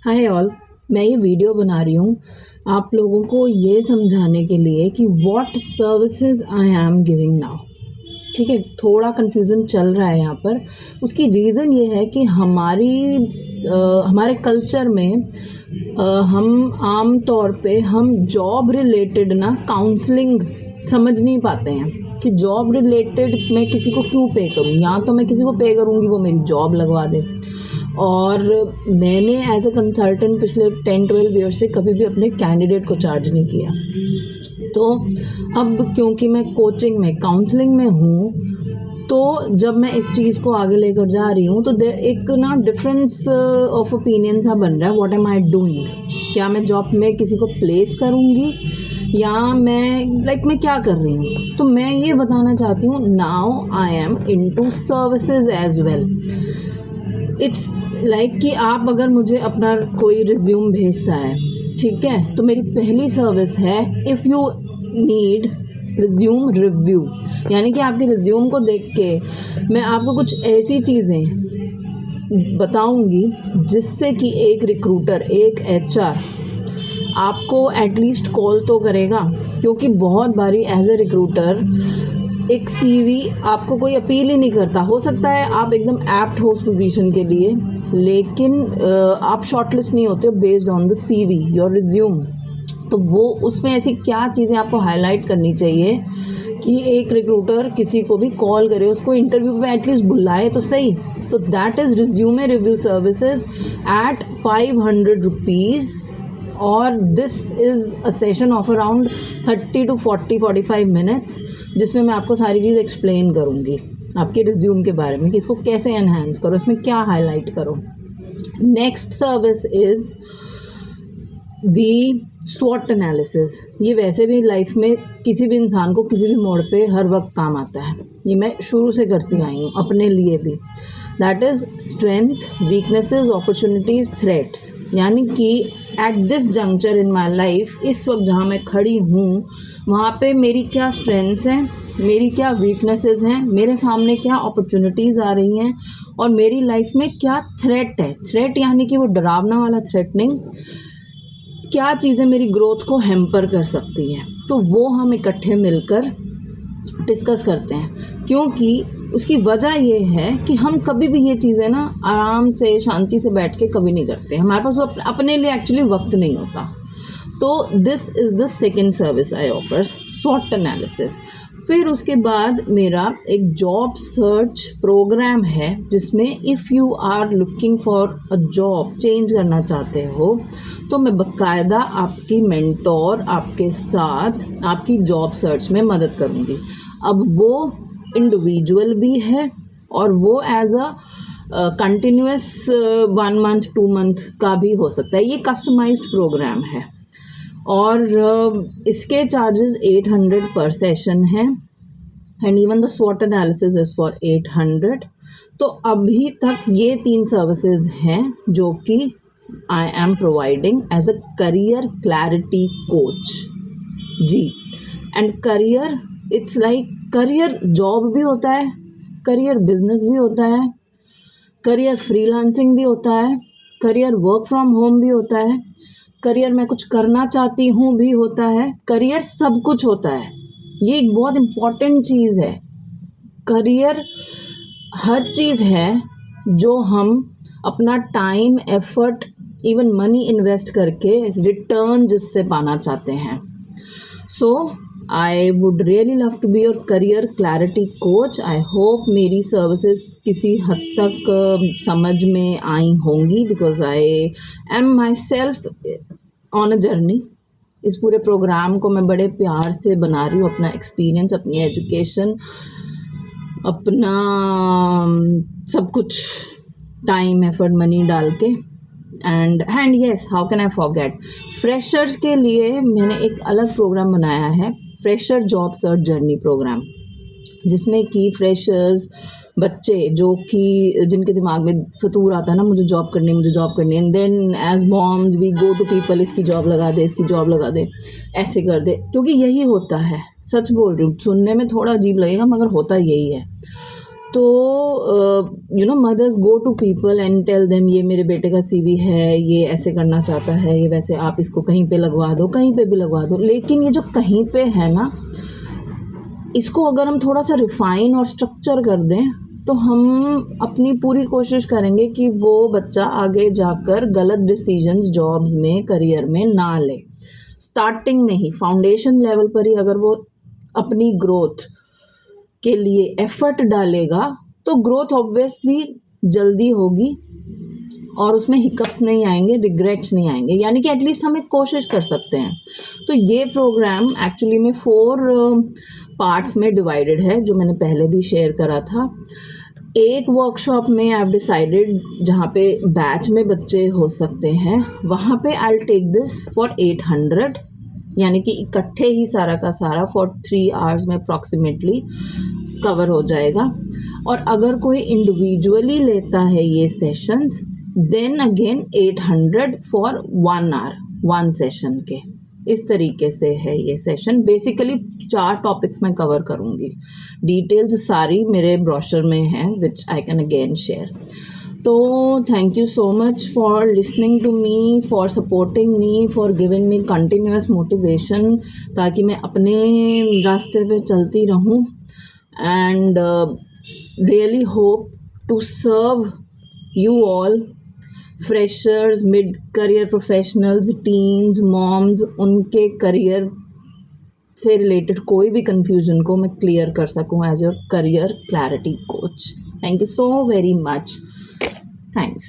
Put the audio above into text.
Hi all. मैं ये video बना रही हूँ आप लोगों को ये समझाने के लिए कि what services I am giving now. ठीक है, थोड़ा कन्फ्यूज़न चल रहा है यहाँ पर। उसकी रीज़न ये है कि हमारे कल्चर में हम आम तौर पे हम जॉब रिलेटेड ना काउंसलिंग समझ नहीं पाते हैं कि जॉब रिलेटेड मैं किसी को क्यों पे करूँ, या तो मैं किसी को पे करूँगी वो मेरी जॉब लगवा दे। और मैंने एज अ कंसल्टेंट पिछले 10-12 ईयर से कभी भी अपने कैंडिडेट को चार्ज नहीं किया। तो अब क्योंकि मैं कोचिंग में काउंसलिंग में हूँ, तो जब मैं इस चीज़ को आगे लेकर जा रही हूँ तो एक ना डिफरेंस ऑफ ओपिनियन सा बन रहा है। व्हाट एम आई डूइंग, क्या मैं जॉब में किसी को प्लेस करूँगी या मैं क्या कर रही हूँ। तो मैं ये बताना चाहती हूँ, now I am into services as well. It's like कि आप अगर मुझे अपना कोई रिज्यूम भेजता है, ठीक है, तो मेरी पहली सर्विस है if you need resume review, यानी कि आपके रिज्यूम को देख के मैं आपको कुछ ऐसी चीज़ें बताऊंगी जिससे कि एक रिक्रूटर, एक एचआर आपको एटलीस्ट कॉल तो करेगा। क्योंकि बहुत बारी एज ए रिक्रूटर एक सीवी आपको कोई अपील ही नहीं करता। हो सकता है आप एकदम एप्ट हो उस पोजीशन के लिए, लेकिन आप शॉर्टलिस्ट नहीं होते हो based on the CV, your resume. तो वो उसमें ऐसी क्या चीज़ें आपको हाईलाइट करनी चाहिए कि एक रिक्रूटर किसी को भी कॉल करे, उसको इंटरव्यू पे एटलीस्ट बुलाए तो सही। तो that is resume review services at 500 rupees, और this is a session of around 30 to 45 minutes, जिसमें मैं आपको सारी चीज़ एक्सप्लेन करूँगी आपके रिज्यूम के बारे में कि इसको कैसे एनहांस करो, इसमें क्या हाईलाइट करो। नेक्स्ट सर्विस इज़ दी स्वॉट एनालिसिस। ये वैसे भी लाइफ में किसी भी इंसान को किसी भी मोड़ पे हर वक्त काम आता है। ये मैं शुरू से करती आई हूँ अपने लिए भी। That is strength, weaknesses, opportunities, threats. यानी कि at this juncture in my life, इस वक्त जहाँ मैं खड़ी हूँ वहाँ पे मेरी क्या स्ट्रेंथ्स हैं, मेरी क्या वीकनेसेस हैं, मेरे सामने क्या अपॉर्चुनिटीज़ आ रही हैं, और मेरी लाइफ में क्या थ्रेट है। थ्रेट यानी कि वो डरावना वाला थ्रेटनिंग, क्या चीज़ें मेरी ग्रोथ को हैम्पर कर सकती हैं। तो वो हम इकट्ठे मिलकर डिस्कस करते हैं, क्योंकि उसकी वजह ये है कि हम कभी भी ये चीज़ें ना आराम से शांति से बैठ के कभी नहीं करते। हमारे पास वो अपने लिए एक्चुअली वक्त नहीं होता। तो this is the second service I offer, स्वॉट एनालिसिस। फिर उसके बाद मेरा एक जॉब सर्च प्रोग्राम है, जिसमें if you are looking for a job, change करना चाहते हो, तो मैं बाकायदा आपकी मेंटोर आपके साथ आपकी जॉब सर्च में मदद करूँगी। अब वो इंडिविजुअल भी है और वो as a continuous 1 month 2 month का भी हो सकता है। ये कस्टमाइज्ड प्रोग्राम है और इसके चार्जेस 800 पर सेशन हैं, एंड इवन द स्वॉट एनालिसिस इज़ फॉर 800। तो अभी तक ये 3 सर्विसेज हैं जो कि I am providing as a career clarity coach जी। And career, it's like career job भी होता है, करियर बिजनेस भी होता है, करियर फ्रीलांसिंग भी होता है, करियर वर्क फ्रॉम होम भी होता है, करियर मैं कुछ करना चाहती हूँ भी होता है, करियर सब कुछ होता है। ये एक बहुत इम्पॉर्टेंट चीज़ है। करियर हर चीज़ है जो हम अपना time, effort, even money invest करके रिटर्न जिससे पाना चाहते हैं। So I would really love to be your career clarity coach. I hope मेरी सर्विसेज किसी हद तक समझ में आई होंगी, because I am myself on a journey. इस पूरे प्रोग्राम को मैं बड़े प्यार से बना रही हूँ, अपना एक्सपीरियंस, अपनी एजुकेशन, अपना सब कुछ टाइम, एफर्ट, मनी डाल के। And yes, how can I forget, freshers के लिए मैंने एक अलग प्रोग्राम बनाया है, fresher job search journey program, जिसमें कि फ्रेशर्स बच्चे जो कि जिनके दिमाग में फतूर आता है ना, मुझे जॉब करनी, मुझे जॉब करनी, and then as moms we go to people, इसकी जॉब लगा दे, इसकी जॉब लगा दे, ऐसे कर दे, क्योंकि यही होता है। सच बोल रही हूँ, सुनने में थोड़ा अजीब लगेगा मगर होता यही है। तो mothers go to people and tell them ये मेरे बेटे का सीवी है, ये ऐसे करना चाहता है, ये वैसे, आप इसको कहीं पे लगवा दो, कहीं पे भी लगवा दो। लेकिन ये जो कहीं पे है ना, इसको अगर हम थोड़ा सा रिफाइन और स्ट्रक्चर कर दें तो हम अपनी पूरी कोशिश करेंगे कि वो बच्चा आगे जाकर गलत डिसीजंस जॉब्स में, करियर में ना ले। स्टार्टिंग में ही, फाउंडेशन लेवल पर ही अगर वो अपनी ग्रोथ के लिए एफर्ट डालेगा तो ग्रोथ ऑब्वियसली जल्दी होगी और उसमें हिकअप्स नहीं आएंगे, रिग्रेट्स नहीं आएंगे, यानी कि एटलीस्ट हम एक कोशिश कर सकते हैं। तो ये प्रोग्राम एक्चुअली में 4 पार्ट्स में डिवाइडेड है, जो मैंने पहले भी शेयर करा था। एक वर्कशॉप में आई हैव डिसाइडेड, जहाँ पे बैच में बच्चे हो सकते हैं, वहाँ पे I will take this for 800, यानी कि इकट्ठे ही सारा का सारा फॉर 3 आवर्स में अप्रॉक्सीमेटली कवर हो जाएगा। और अगर कोई इंडिविजुअली लेता है ये sessions, then again 800 for 1 hour, 1 session के। इस तरीके से है ये सेशन। बेसिकली 4 टॉपिक्स मैं कवर करूँगी। डिटेल्स सारी मेरे ब्रोशर में हैं, which I can again share. तो thank you so much for listening to me, for supporting me, for giving me continuous motivation, ताकि मैं अपने रास्ते पे चलती रहूं। And really hope to serve you all, freshers, mid career professionals, teens, moms, उनके career से रिलेटेड कोई भी कन्फ्यूजन को मैं क्लियर कर सकूं as your career clarity coach. Thank you so very much. Thanks.